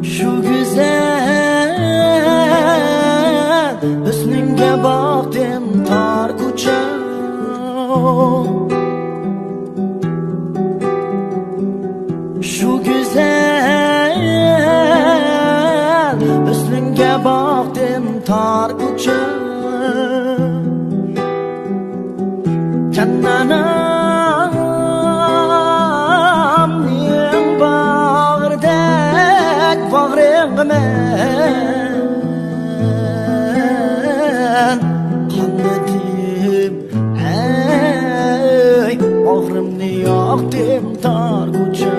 Şu güzel hüsnünge baktım tar kuca. Şu güzel hüsnünge baktım tar kuca. Cananam ning bağırdek bağrıngmen kanmadım ey bağrımni yaktım tar kuca.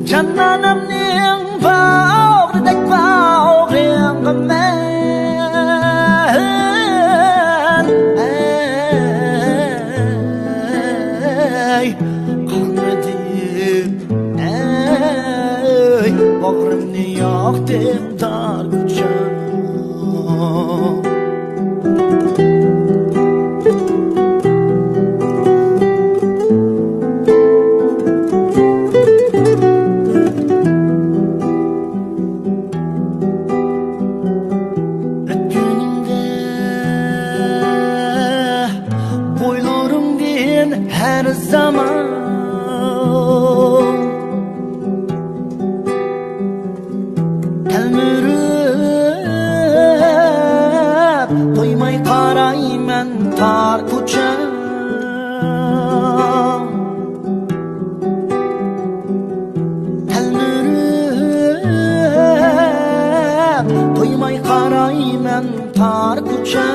Cananam ning bağırdek bağrıngmen bağrımni yaktım tar kuca. Günümde boylarımdan her zaman toymay qarayman tar kucha. Talmirib toymay qarayman tar kucha.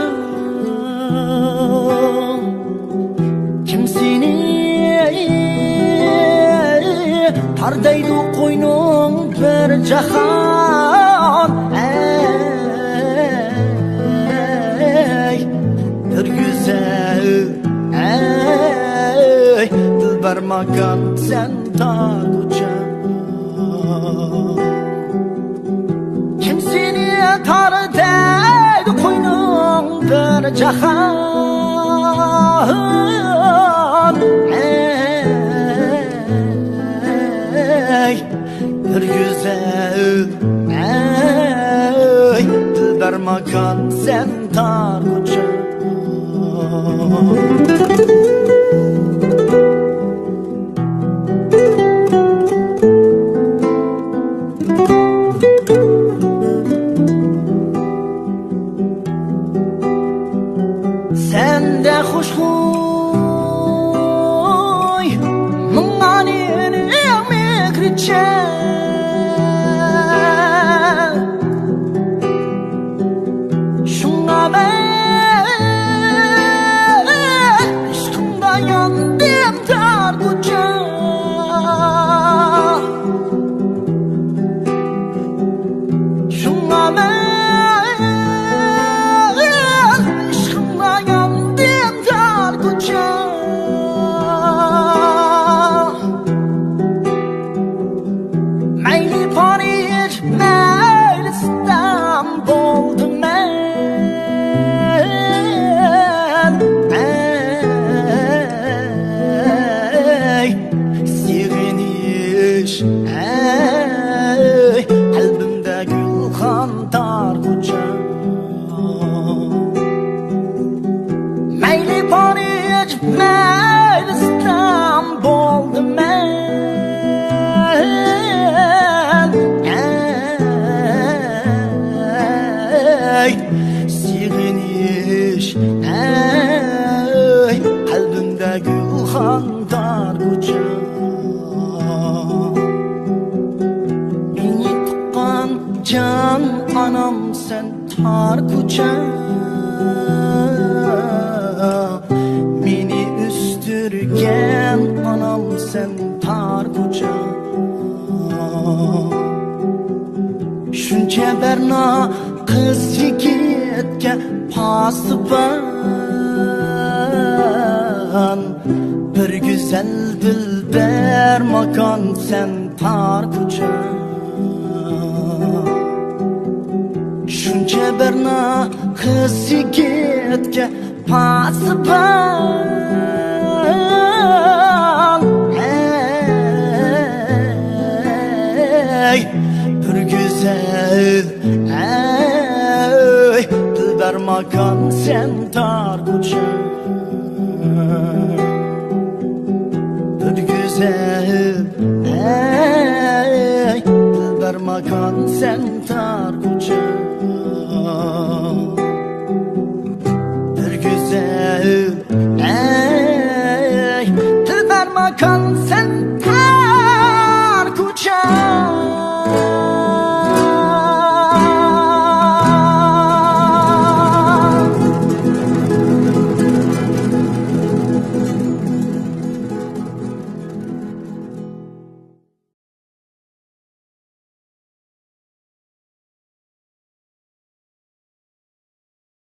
Kim seni tardaydi qo'yning bir jahon. Bir güzel ey dilber makan sen tar kuca. Kim seni tardaydi qo'yning bir jahon. Ey bir güzel ey dilber makan sen tar kuca. Sen de hoşgöy mınganin emekriçe. Şunga ben yandım tar kuca. Şunga ben aşkımda yandım tar kuca. ey sig'inish ey qalbimda gulxandor ko'cha meni tuqqan can anam sen tar ko'cha meni üstürgen anam sen tar ko'cha shuncha berna qiz yigitga pasibon bir güzel dilber makon sen tar ko'cha shuncha berna qiz yigitga pasibon ey bir güzel ey dilber makon sen tar ko'cha bir güzel ey dilber makon sen tar ko'cha